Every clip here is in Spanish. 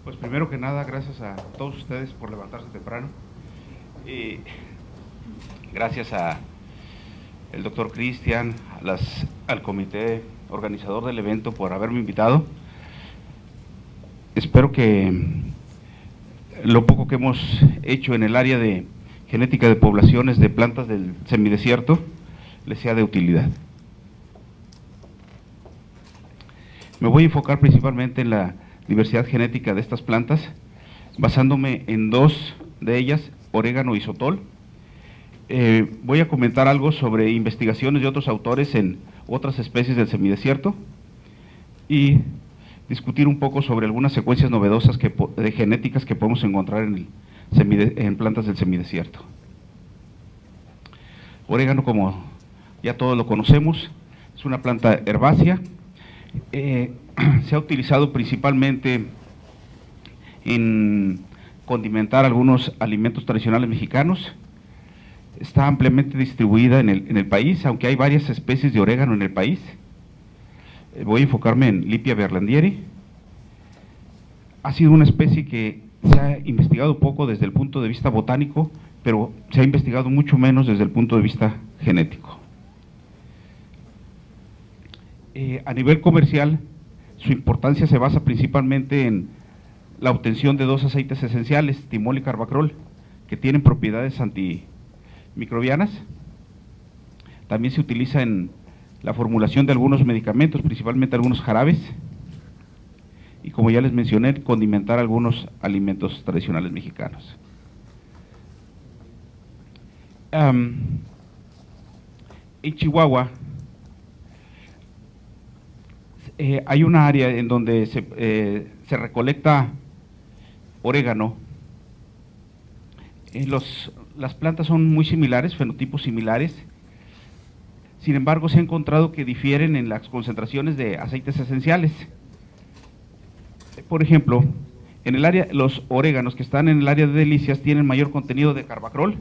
Pues primero que nada, gracias a todos ustedes por levantarse temprano. Gracias a el doctor Cristian, al comité organizador del evento por haberme invitado. Espero que lo poco que hemos hecho en el área de genética de poblaciones de plantas del semidesierto les sea de utilidad. Me voy a enfocar principalmente en la diversidad genética de estas plantas, basándome en dos de ellas, orégano y sotol. Voy a comentar algo sobre investigaciones de otros autores en otras especies del semidesierto y discutir un poco sobre algunas secuencias novedosas de genéticas que podemos encontrar en plantas del semidesierto. Orégano, como ya todos lo conocemos, es una planta herbácea. Se ha utilizado principalmente en condimentar algunos alimentos tradicionales mexicanos. Está ampliamente distribuida en el país, aunque hay varias especies de orégano en el país. Voy a enfocarme en Lipia berlandieri. Ha sido una especie que se ha investigado poco desde el punto de vista botánico, pero se ha investigado mucho menos desde el punto de vista genético. A nivel comercial, su importancia se basa principalmente en la obtención de dos aceites esenciales, timol y carbacrol, que tienen propiedades antimicrobianas. También se utiliza en la formulación de algunos medicamentos, principalmente algunos jarabes, y como ya les mencioné, condimentar algunos alimentos tradicionales mexicanos. En Chihuahua hay una área en donde se recolecta orégano. Las plantas son muy similares, fenotipos similares. Sin embargo, se ha encontrado que difieren en las concentraciones de aceites esenciales. Por ejemplo, los oréganos que están en el área de Delicias tienen mayor contenido de carbacrol,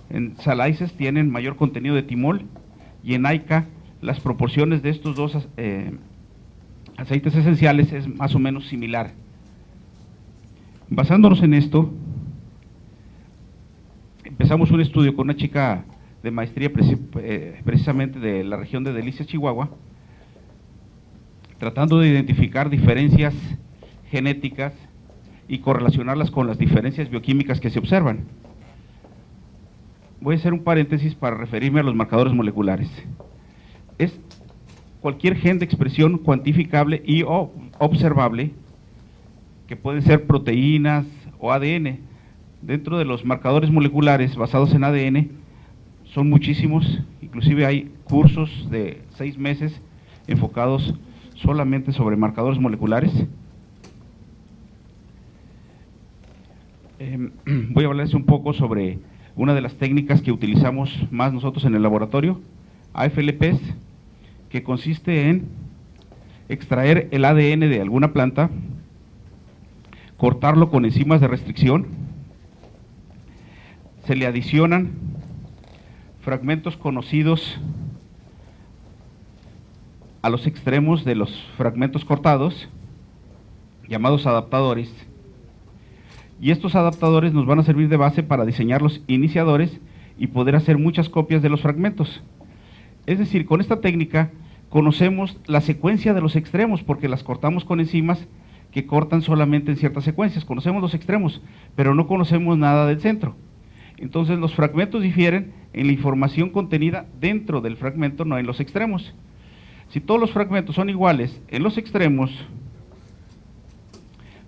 en Salaices tienen mayor contenido de timol, y en Aica las proporciones de estos dos aceites esenciales es más o menos similar. Basándonos en esto, empezamos un estudio con una chica de maestría precisamente de la región de Delicias, Chihuahua, tratando de identificar diferencias genéticas y correlacionarlas con las diferencias bioquímicas que se observan. Voy a hacer un paréntesis para referirme a los marcadores moleculares. Es cualquier gen de expresión cuantificable y o observable, que pueden ser proteínas o ADN. Dentro de los marcadores moleculares basados en ADN, son muchísimos, inclusive hay cursos de 6 meses enfocados solamente sobre marcadores moleculares. Voy a hablarles un poco sobre una de las técnicas que utilizamos más nosotros en el laboratorio, AFLPs, que consiste en extraer el ADN de alguna planta, cortarlo con enzimas de restricción, se le adicionan fragmentos conocidos a los extremos de los fragmentos cortados, llamados adaptadores, y estos adaptadores nos van a servir de base para diseñar los iniciadores y poder hacer muchas copias de los fragmentos. Es decir, con esta técnica conocemos la secuencia de los extremos, porque las cortamos con enzimas que cortan solamente en ciertas secuencias. Conocemos los extremos, pero no conocemos nada del centro. Entonces los fragmentos difieren en la información contenida dentro del fragmento, no en los extremos. Si todos los fragmentos son iguales en los extremos,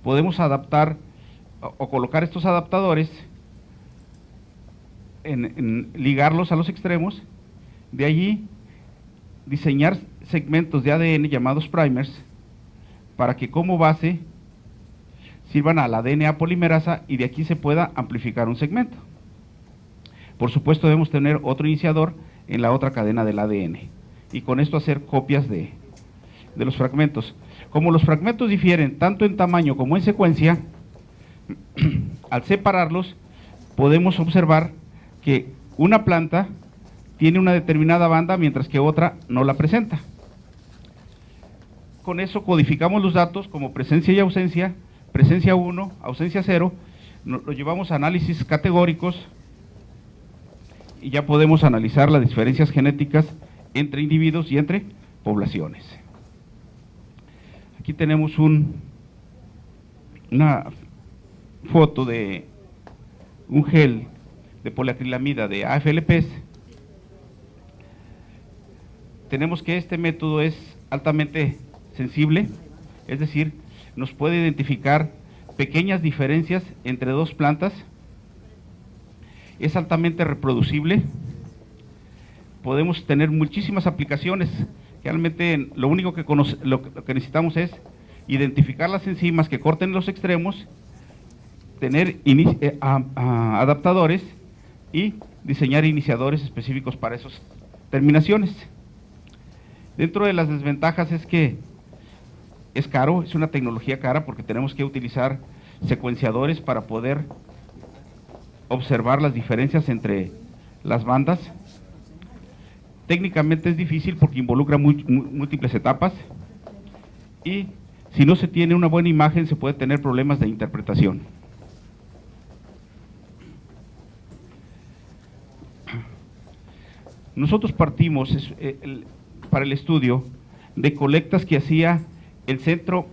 podemos adaptar o colocar estos adaptadores, ligarlos a los extremos, de allí diseñar segmentos de ADN llamados primers, para que como base sirvan a la DNA polimerasa y de aquí se pueda amplificar un segmento. Por supuesto, debemos tener otro iniciador en la otra cadena del ADN y con esto hacer copias de los fragmentos. Como los fragmentos difieren tanto en tamaño como en secuencia, al separarlos podemos observar que una planta tiene una determinada banda mientras que otra no la presenta. Con eso codificamos los datos como presencia y ausencia presencia 1, ausencia 0, lo llevamos a análisis categóricos y ya podemos analizar las diferencias genéticas entre individuos y entre poblaciones. Aquí tenemos una foto de un gel de poliacrilamida de AFLPs. Tenemos que este método es altamente sensible, es decir, nos puede identificar pequeñas diferencias entre dos plantas, es altamente reproducible, podemos tener muchísimas aplicaciones. Realmente lo único que necesitamos es identificar las enzimas que corten los extremos, tener adaptadores y diseñar iniciadores específicos para esas terminaciones. Dentro de las desventajas es que es caro, es una tecnología cara porque tenemos que utilizar secuenciadores para poder observar las diferencias entre las bandas. Técnicamente es difícil porque involucra múltiples etapas y si no se tiene una buena imagen se puede tener problemas de interpretación. Nosotros partimos para el estudio de colectas que hacía el centro,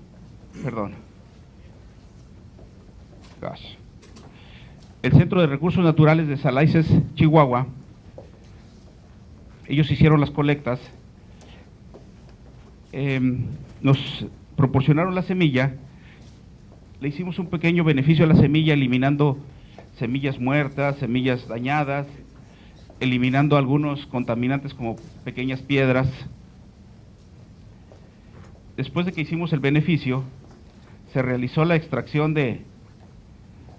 el Centro de Recursos Naturales de Salaices, Chihuahua. Ellos hicieron las colectas, nos proporcionaron la semilla, le hicimos un pequeño beneficio a la semilla eliminando semillas muertas, semillas dañadas, eliminando algunos contaminantes como pequeñas piedras. Después de que hicimos el beneficio, se realizó la extracción de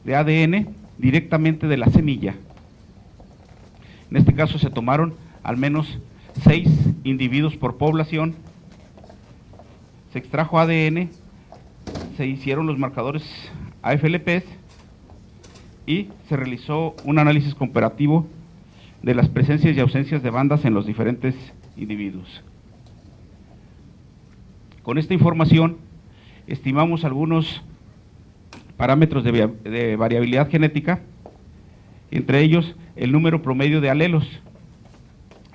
ADN directamente de la semilla. En este caso se tomaron al menos 6 individuos por población, se extrajo ADN, se hicieron los marcadores AFLPs y se realizó un análisis comparativo de las presencias y ausencias de bandas en los diferentes individuos. Con esta información estimamos algunos parámetros de variabilidad genética, entre ellos el número promedio de alelos,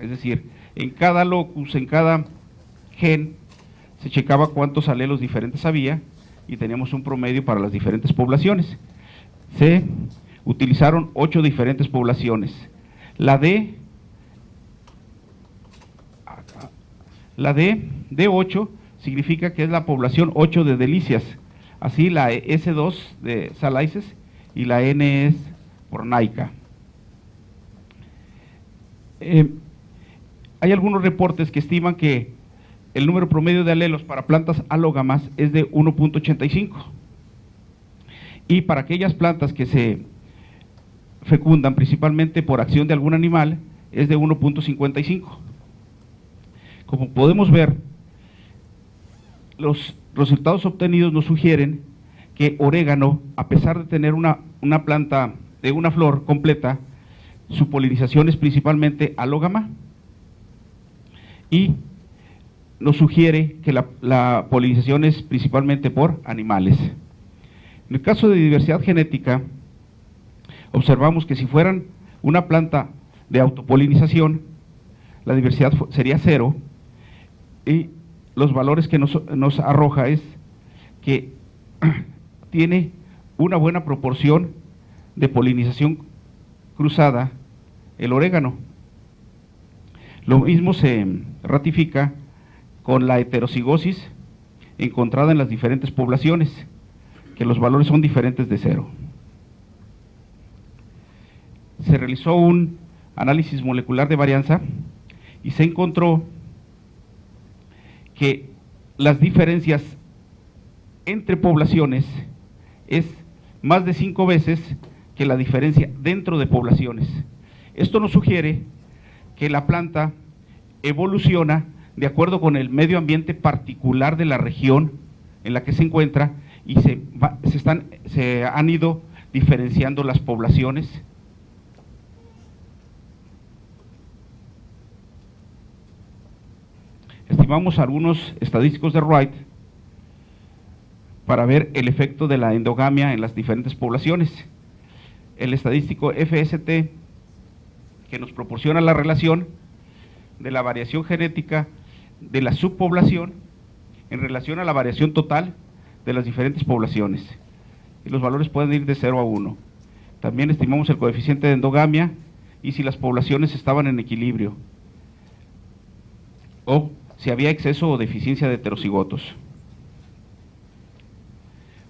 es decir, en cada locus, en cada gen, se checaba cuántos alelos diferentes había y teníamos un promedio para las diferentes poblaciones. Se utilizaron 8 diferentes poblaciones. La D8 significa que es la población 8 de Delicias, así la S2 de Salaices y la N es por Naica. Hay algunos reportes que estiman que el número promedio de alelos para plantas alógamas es de 1.85 y para aquellas plantas que se fecundan principalmente por acción de algún animal es de 1.55. Como podemos ver, los resultados obtenidos nos sugieren que orégano, a pesar de tener una planta de una flor completa, su polinización es principalmente alógama y nos sugiere que la polinización es principalmente por animales. En el caso de diversidad genética, observamos que si fueran una planta de autopolinización, la diversidad sería 0 y los valores que nos arroja es que tiene una buena proporción de polinización cruzada el orégano. Lo mismo se ratifica con la heterocigosis encontrada en las diferentes poblaciones, que los valores son diferentes de 0. Se realizó un análisis molecular de varianza y se encontró que las diferencias entre poblaciones es más de 5 veces que la diferencia dentro de poblaciones. Esto nos sugiere que la planta evoluciona de acuerdo con el medio ambiente particular de la región en la que se encuentra y se han ido diferenciando las poblaciones. Estimamos algunos estadísticos de Wright para ver el efecto de la endogamia en las diferentes poblaciones. El estadístico FST, que nos proporciona la relación de la variación genética de la subpoblación en relación a la variación total de las diferentes poblaciones. Y los valores pueden ir de 0 a 1. También estimamos el coeficiente de endogamia y si las poblaciones estaban en equilibrio o si había exceso o deficiencia de heterocigotos.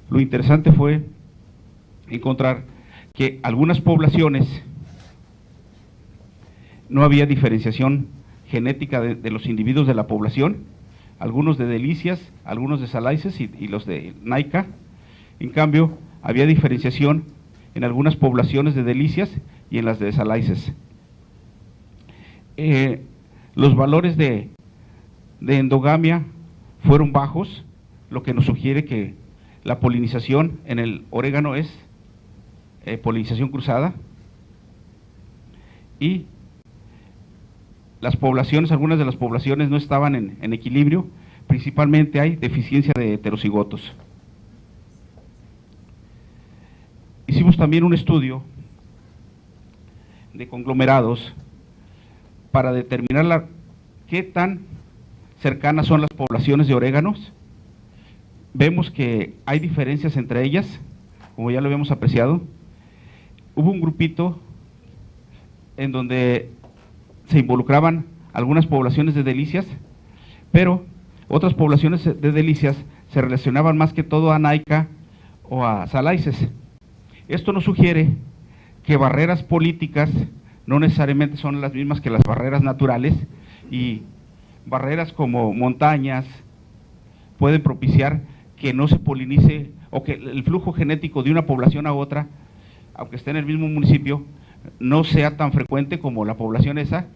Lo interesante fue encontrar que algunas poblaciones no había diferenciación genética de los individuos de la población, algunos de delicias, algunos de salaices y los de naica. En cambio, había diferenciación en algunas poblaciones de delicias y en las de salaices. Los valores de endogamia fueron bajos, lo que nos sugiere que la polinización en el orégano es polinización cruzada, y las poblaciones, algunas de las poblaciones no estaban en equilibrio, principalmente hay deficiencia de heterocigotos. Hicimos también un estudio de conglomerados para determinar qué tan cercanas son las poblaciones de oréganos. Vemos que hay diferencias entre ellas, como ya lo habíamos apreciado. Hubo un grupito en donde se involucraban algunas poblaciones de delicias, pero otras poblaciones de delicias se relacionaban más que todo a naica o a salaices. Esto nos sugiere que barreras políticas no necesariamente son las mismas que las barreras naturales, y barreras como montañas pueden propiciar que no se polinice o que el flujo genético de una población a otra, aunque esté en el mismo municipio, no sea tan frecuente como la población esa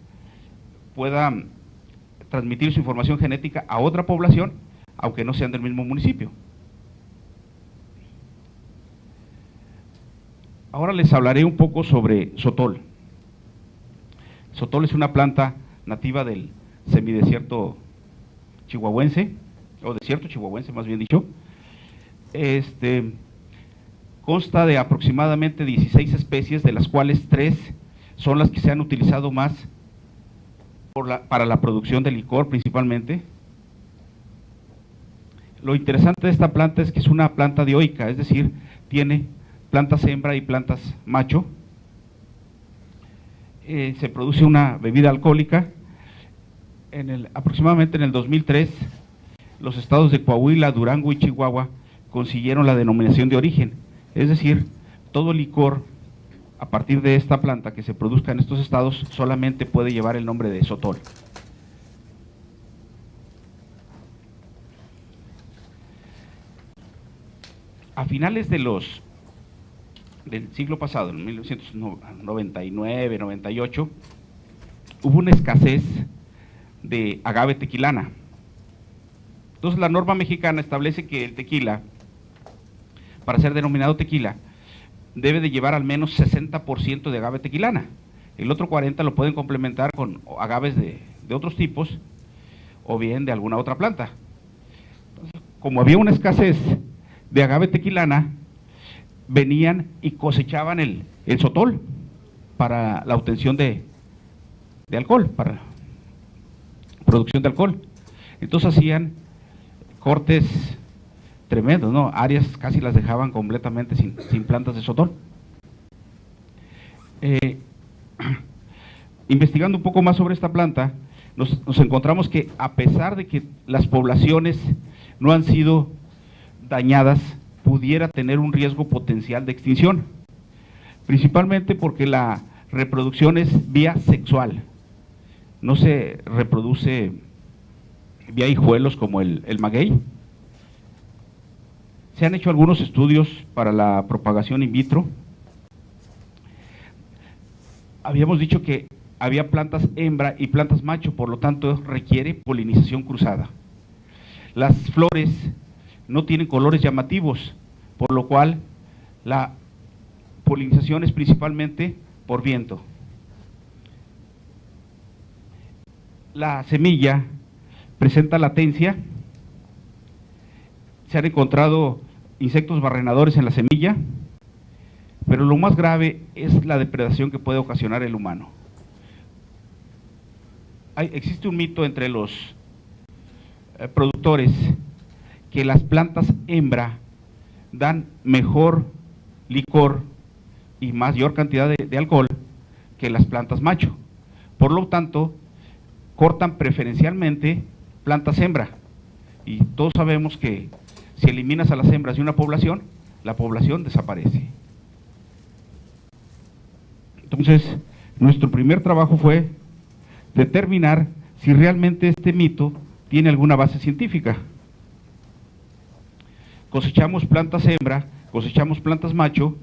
pueda transmitir su información genética a otra población, aunque no sean del mismo municipio. Ahora les hablaré un poco sobre sotol. Sotol es una planta nativa del semidesierto chihuahuense, o desierto chihuahuense más bien dicho. Consta de aproximadamente 16 especies, de las cuales 3 son las que se han utilizado más para la producción de licor principalmente. Lo interesante de esta planta es que es una planta dioica, es decir, tiene plantas hembra y plantas macho. Se produce una bebida alcohólica. Aproximadamente en el 2003, los estados de Coahuila, Durango y Chihuahua consiguieron la denominación de origen, es decir, todo licor a partir de esta planta que se produzca en estos estados solamente puede llevar el nombre de sotol. A finales del siglo pasado, en 1999, 98, hubo una escasez de agave tequilana. Entonces la norma mexicana establece que el tequila, para ser denominado tequila, debe de llevar al menos 60% de agave tequilana. El otro 40% lo pueden complementar con agaves de otros tipos o bien de alguna otra planta. Entonces, como había una escasez de agave tequilana, venían y cosechaban el sotol para la obtención de alcohol, para producción de alcohol. Entonces hacían cortes tremendos, ¿no? Áreas casi las dejaban completamente sin plantas de sotol. Investigando un poco más sobre esta planta, nos encontramos que a pesar de que las poblaciones no han sido dañadas, pudiera tener un riesgo potencial de extinción, principalmente porque la reproducción es vía sexual, no se reproduce vía hijuelos como el maguey. Se han hecho algunos estudios para la propagación in vitro. Habíamos dicho que había plantas hembra y plantas macho, por lo tanto requiere polinización cruzada. Las flores no tienen colores llamativos, por lo cual la polinización es principalmente por viento. La semilla presenta latencia. Se han encontrado insectos barrenadores en la semilla, pero lo más grave es la depredación que puede ocasionar el humano. Existe un mito entre los productores que las plantas hembra dan mejor licor y mayor cantidad de alcohol que las plantas macho. Por lo tanto, cortan preferencialmente plantas hembra. Y todos sabemos que si eliminas a las hembras de una población, la población desaparece. Entonces, nuestro primer trabajo fue determinar si realmente este mito tiene alguna base científica. Cosechamos plantas hembra, cosechamos plantas macho,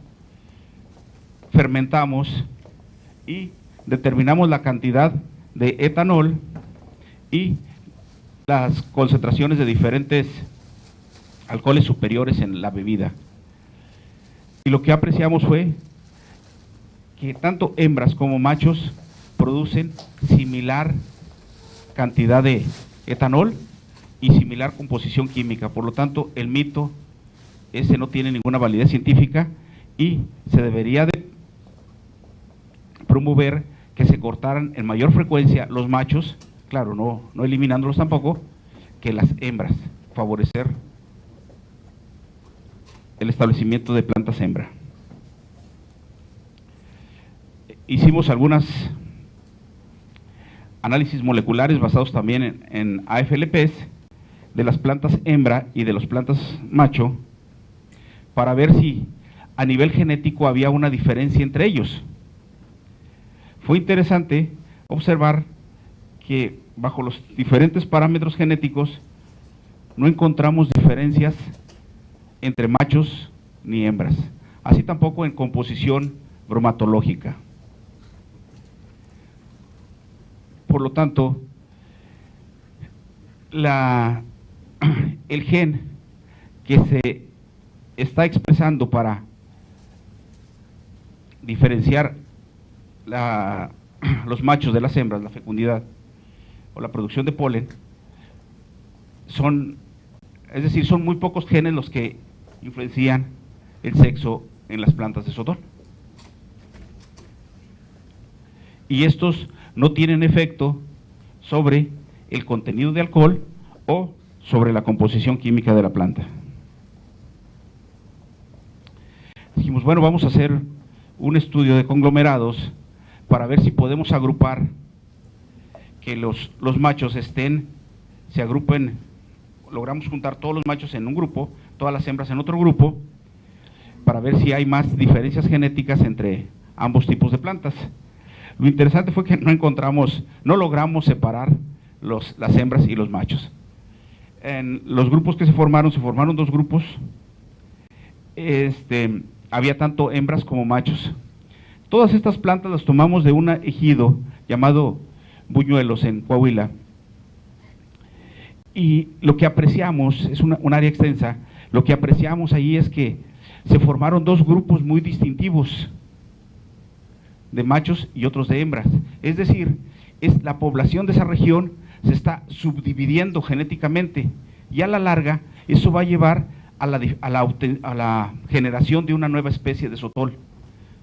fermentamos y determinamos la cantidad de etanol y las concentraciones de diferentes alcoholes superiores en la bebida. Y lo que apreciamos fue que tanto hembras como machos producen similar cantidad de etanol y similar composición química. Por lo tanto, el mito ese no tiene ninguna validez científica y se debería de promover que se cortaran en mayor frecuencia los machos, claro, no eliminándolos tampoco, que las hembras, favorecer el establecimiento de plantas hembra. Hicimos algunos análisis moleculares basados también en AFLPs de las plantas hembra y de las plantas macho para ver si a nivel genético había una diferencia entre ellos. Fue interesante observar que bajo los diferentes parámetros genéticos no encontramos diferencias entre machos ni hembras, así tampoco en composición bromatológica. Por lo tanto, el gen que se está expresando para diferenciar los machos de las hembras, la fecundidad o la producción de polen, son muy pocos genes los que influencian el sexo en las plantas de sotol. Y estos no tienen efecto sobre el contenido de alcohol o sobre la composición química de la planta. Dijimos, bueno, vamos a hacer un estudio de conglomerados para ver si podemos agrupar, que los machos se agrupen, logramos juntar todos los machos en un grupo, todas las hembras en otro grupo, para ver si hay más diferencias genéticas entre ambos tipos de plantas. Lo interesante fue que no logramos separar las hembras y los machos. En los grupos que se formaron dos grupos, había tanto hembras como machos. Todas estas plantas las tomamos de un ejido llamado Buñuelos en Coahuila, y lo que apreciamos, es un área extensa, lo que apreciamos ahí es que se formaron dos grupos muy distintivos, de machos y otros de hembras. Es decir, la población de esa región se está subdividiendo genéticamente, y a la larga eso va a llevar a la generación de una nueva especie de sotol.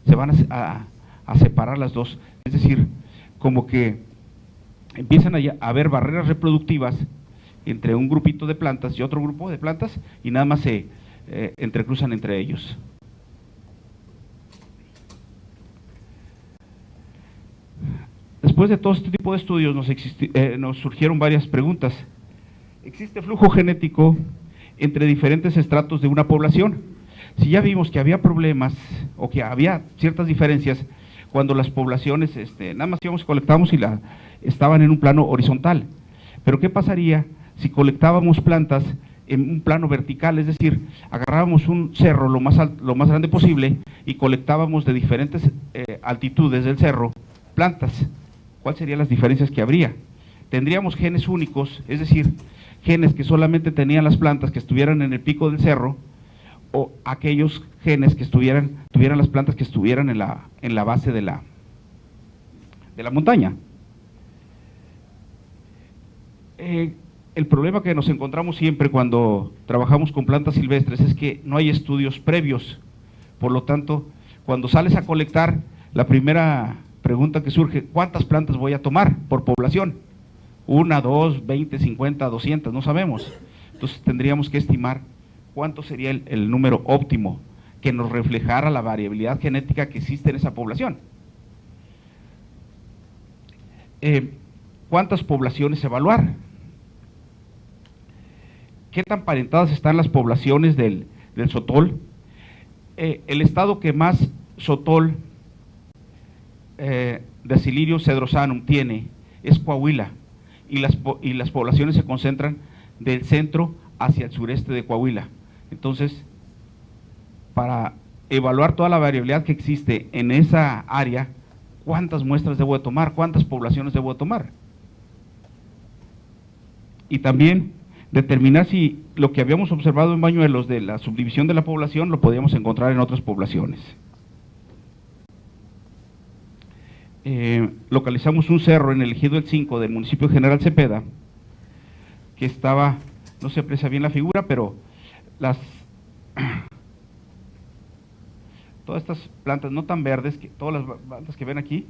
Se van a separar las dos, es decir, como que empiezan a haber barreras reproductivas entre un grupito de plantas y otro grupo de plantas, y nada más se entrecruzan entre ellos. Después de todo este tipo de estudios nos surgieron varias preguntas. ¿Existe flujo genético entre diferentes estratos de una población? Si ya vimos que había problemas o que había ciertas diferencias cuando las poblaciones, nada más íbamos y colectábamos y estaban en un plano horizontal. Pero ¿qué pasaría si colectábamos plantas en un plano vertical? Es decir, agarrábamos un cerro lo más grande posible y colectábamos de diferentes altitudes del cerro plantas. ¿Cuáles serían las diferencias que habría? Tendríamos genes únicos, es decir, genes que solamente tenían las plantas que estuvieran en el pico del cerro, o aquellos genes que tuvieran las plantas que estuvieran en la base de la el problema que nos encontramos siempre cuando trabajamos con plantas silvestres es que no hay estudios previos. Por lo tanto, cuando sales a colectar, la primera pregunta que surge, ¿cuántas plantas voy a tomar por población? 1, 2, 20, 50, 200, no sabemos. Entonces tendríamos que estimar cuánto sería el número óptimo que nos reflejara la variabilidad genética que existe en esa población. ¿Cuántas poblaciones evaluar? ¿Qué tan parentadas están las poblaciones del sotol? El estado que más sotol Decilirium cedrosanum tiene es Coahuila, y las poblaciones se concentran del centro hacia el sureste de Coahuila. Entonces, para evaluar toda la variabilidad que existe en esa área, ¿cuántas muestras debo de tomar? ¿Cuántas poblaciones debo de tomar? Y también determinar si lo que habíamos observado en Bañuelos de la subdivisión de la población lo podíamos encontrar en otras poblaciones. Localizamos un cerro en el ejido El 5 del municipio de General Cepeda, que estaba, no se aprecia bien la figura, pero todas estas plantas no tan verdes, todas las plantas que ven aquí,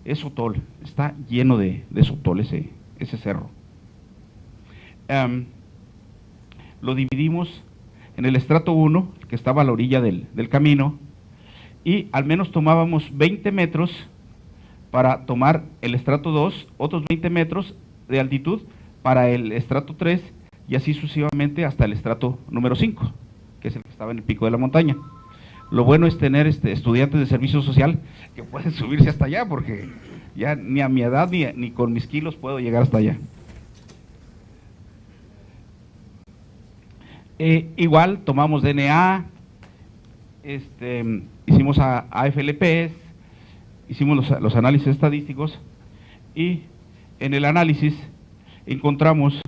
es sotol, está lleno de sotol ese cerro. Lo dividimos en el estrato 1, que estaba a la orilla del camino, y al menos tomábamos 20 metros para tomar el estrato 2, otros 20 metros de altitud para el estrato 3, y así sucesivamente hasta el estrato número 5, que es el que estaba en el pico de la montaña. Lo bueno es tener estudiantes de servicio social que pueden subirse hasta allá, porque ya ni a mi edad ni con mis kilos puedo llegar hasta allá. Igual tomamos DNA, hicimos AFLPs, hicimos los análisis estadísticos, y en el análisis encontramos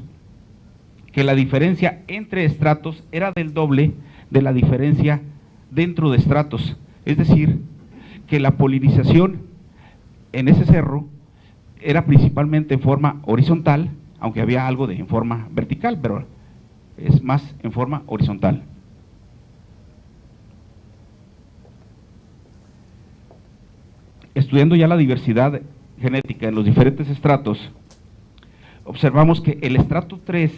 que la diferencia entre estratos era del doble de la diferencia dentro de estratos. Es decir, que la polinización en ese cerro era principalmente en forma horizontal, aunque había algo en forma vertical, pero es más en forma horizontal. Estudiando ya la diversidad genética en los diferentes estratos, observamos que el estrato 3,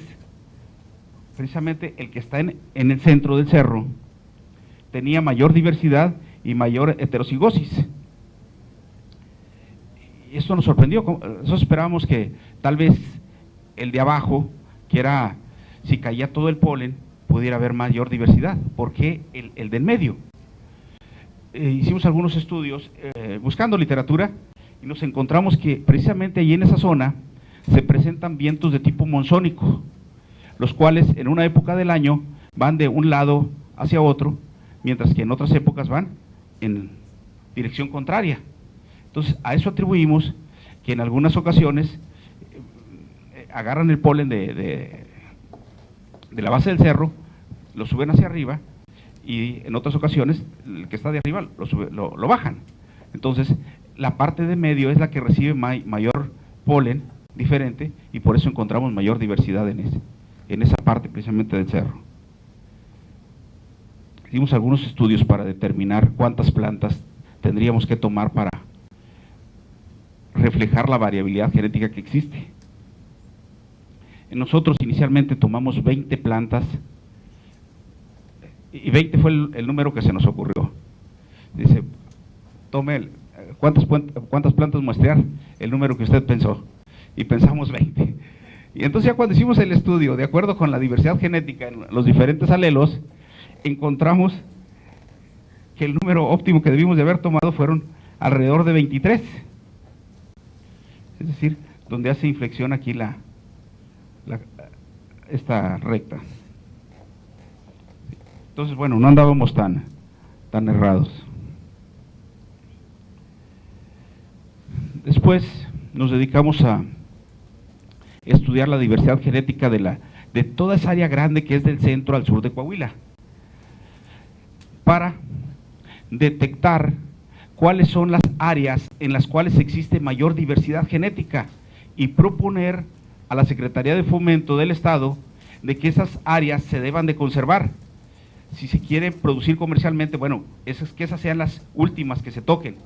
precisamente el que está en el centro del cerro, tenía mayor diversidad y mayor heterocigosis. Y esto nos sorprendió. Nosotros esperábamos que tal vez el de abajo, que era, si caía todo el polen, pudiera haber mayor diversidad. ¿Por qué el del medio? Hicimos algunos estudios buscando literatura, y nos encontramos que precisamente allí en esa zona se presentan vientos de tipo monzónico, los cuales en una época del año van de un lado hacia otro, mientras que en otras épocas van en dirección contraria. Entonces, a eso atribuimos que en algunas ocasiones agarran el polen de la base del cerro, lo suben hacia arriba, y en otras ocasiones el que está de arriba lo bajan. Entonces, la parte de medio es la que recibe mayor polen diferente, y por eso encontramos mayor diversidad en esa parte precisamente del cerro. Hicimos algunos estudios para determinar cuántas plantas tendríamos que tomar para reflejar la variabilidad genética que existe. Nosotros inicialmente tomamos 20 plantas, y 20 fue el número que se nos ocurrió. Dice, tome, ¿cuántas plantas muestrear? El número que usted pensó. Y pensamos 20. Y entonces ya cuando hicimos el estudio, de acuerdo con la diversidad genética en los diferentes alelos, encontramos que el número óptimo que debimos de haber tomado fueron alrededor de 23. Es decir, donde hace inflexión aquí esta recta. Entonces, bueno, no andábamos tan errados. Después nos dedicamos a estudiar la diversidad genética de toda esa área grande que es del centro al sur de Coahuila, para detectar cuáles son las áreas en las cuales existe mayor diversidad genética y proponer a la Secretaría de Fomento del Estado de que esas áreas se deban de conservar. Si se quiere producir comercialmente, bueno, que esas sean las últimas que se toquen.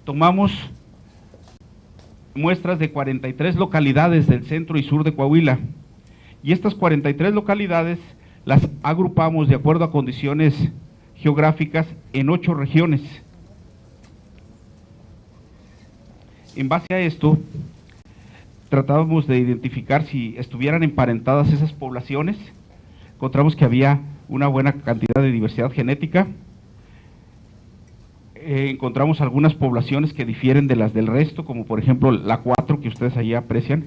Tomamos muestras de 43 localidades del centro y sur de Coahuila, y estas 43 localidades las agrupamos de acuerdo a condiciones geográficas en 8 regiones. En base a esto, tratábamos de identificar si estuvieran emparentadas esas poblaciones. Encontramos que había una buena cantidad de diversidad genética. Encontramos algunas poblaciones que difieren de las del resto, como por ejemplo la 4 que ustedes allí aprecian,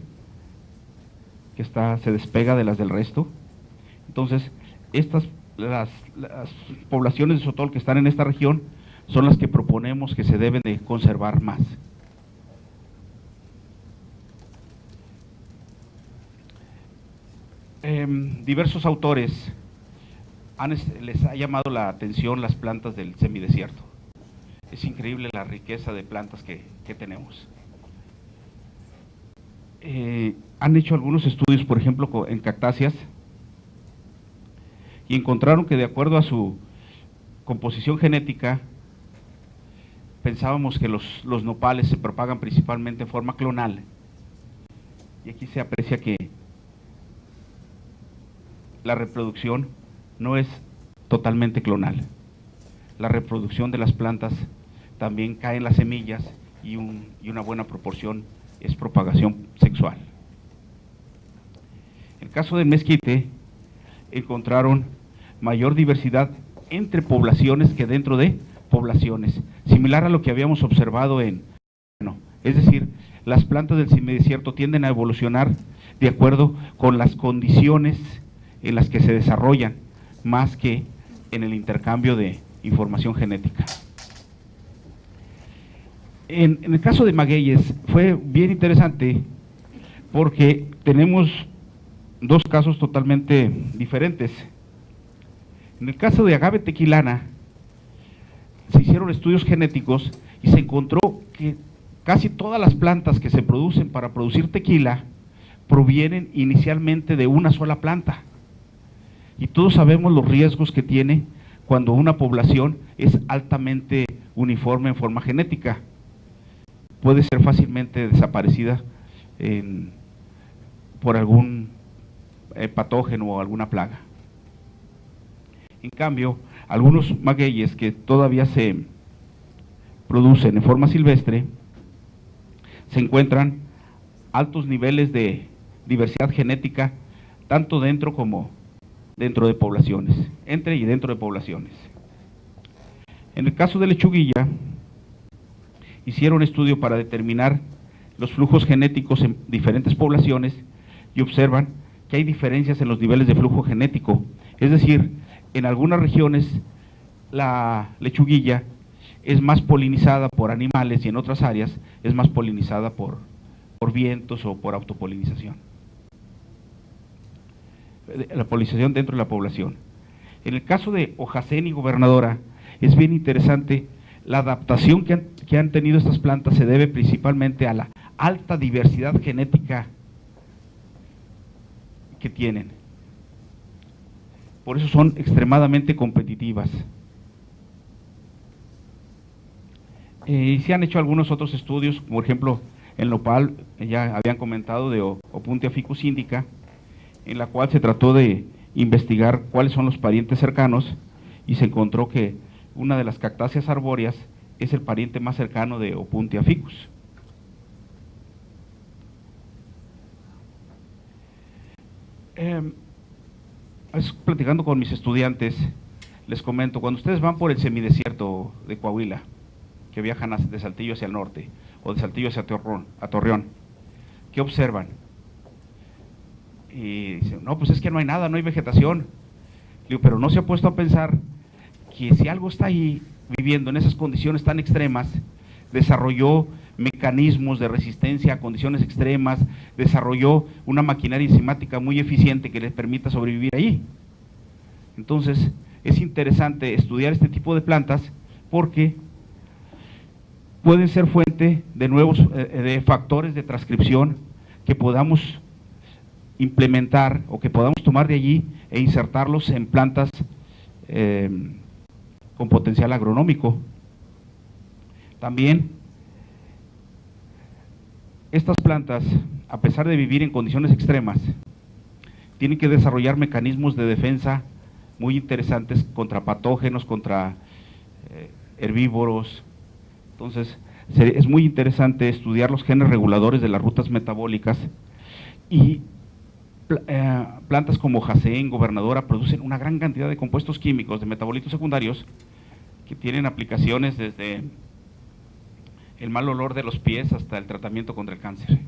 que se despega de las del resto. Entonces, las poblaciones de sotol que están en esta región son las que proponemos que se deben de conservar más. Diversos autores les ha llamado la atención las plantas del semidesierto. Es increíble la riqueza de plantas que tenemos. Han hecho algunos estudios, por ejemplo, en cactáceas, y encontraron que de acuerdo a su composición genética, pensábamos que los nopales se propagan principalmente en forma clonal, y aquí se aprecia que la reproducción no es totalmente clonal. La reproducción de las plantas también cae en las semillas y una buena proporción es propagación sexual. En el caso del mezquite, encontraron mayor diversidad entre poblaciones que dentro de poblaciones, similar a lo que habíamos observado es decir, las plantas del semidesierto tienden a evolucionar de acuerdo con las condiciones en las que se desarrollan, más que en el intercambio de información genética. En el caso de magueyes fue bien interesante porque tenemos dos casos totalmente diferentes. En el caso de agave tequilana se hicieron estudios genéticos y se encontró que casi todas las plantas que se producen para producir tequila provienen inicialmente de una sola planta. Y todos sabemos los riesgos que tiene cuando una población es altamente uniforme en forma genética. Puede ser fácilmente desaparecida por algún patógeno o alguna plaga. En cambio, algunos magueyes que todavía se producen en forma silvestre, se encuentran altos niveles de diversidad genética, tanto dentro como dentro de poblaciones, entre y dentro de poblaciones. En el caso de lechuguilla, hicieron un estudio para determinar los flujos genéticos en diferentes poblaciones y observan que hay diferencias en los niveles de flujo genético. Es decir, en algunas regiones la lechuguilla es más polinizada por animales y en otras áreas es más polinizada por vientos o por autopolinización. La polinización dentro de la población. En el caso de hojacén y gobernadora, es bien interesante la adaptación que han tenido estas plantas. Se debe principalmente a la alta diversidad genética que tienen. Por eso son extremadamente competitivas. Se han hecho algunos otros estudios, por ejemplo, en nopal, ya habían comentado de Opuntia ficus indica, en la cual se trató de investigar cuáles son los parientes cercanos y se encontró que una de las cactáceas arbóreas es el pariente más cercano de Opuntia ficus. Platicando con mis estudiantes, les comento, cuando ustedes van por el semidesierto de Coahuila, que viajan de Saltillo hacia el norte, o de Saltillo hacia Torreón, ¿qué observan? Y dicen, no, pues es que no hay nada, no hay vegetación. Digo, pero no se ha puesto a pensar que si algo está ahí viviendo en esas condiciones tan extremas, desarrolló mecanismos de resistencia a condiciones extremas, desarrolló una maquinaria enzimática muy eficiente que les permita sobrevivir ahí. Entonces, es interesante estudiar este tipo de plantas porque pueden ser fuente de nuevos de factores de transcripción que podamos implementar o que podamos tomar de allí e insertarlos en plantas con potencial agronómico. También estas plantas, a pesar de vivir en condiciones extremas, tienen que desarrollar mecanismos de defensa muy interesantes contra patógenos, contra herbívoros. Entonces, es muy interesante estudiar los genes reguladores de las rutas metabólicas, y plantas como Jaén, Gobernadora, producen una gran cantidad de compuestos químicos, de metabolitos secundarios, que tienen aplicaciones desde el mal olor de los pies hasta el tratamiento contra el cáncer.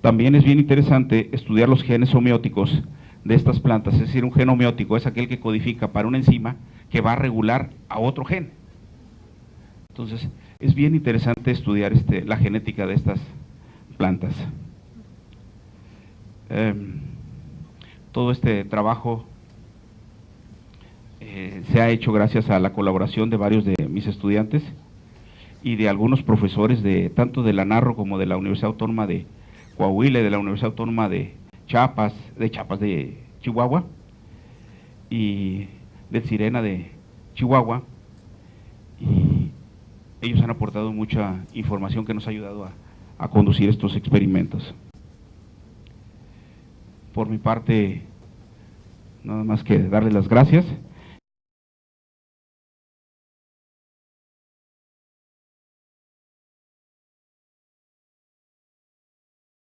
También es bien interesante estudiar los genes homeóticos de estas plantas, es decir, un gen homeótico es aquel que codifica para una enzima que va a regular a otro gen. Entonces, es bien interesante estudiar la genética de estas plantas. Todo este trabajo se ha hecho gracias a la colaboración de varios de mis estudiantes y de algunos profesores tanto de la Narro como de la Universidad Autónoma de Coahuila y de la Universidad Autónoma de Chihuahua, y del Sirena de Chihuahua, y ellos han aportado mucha información que nos ha ayudado a conducir estos experimentos. Por mi parte, nada más que darles las gracias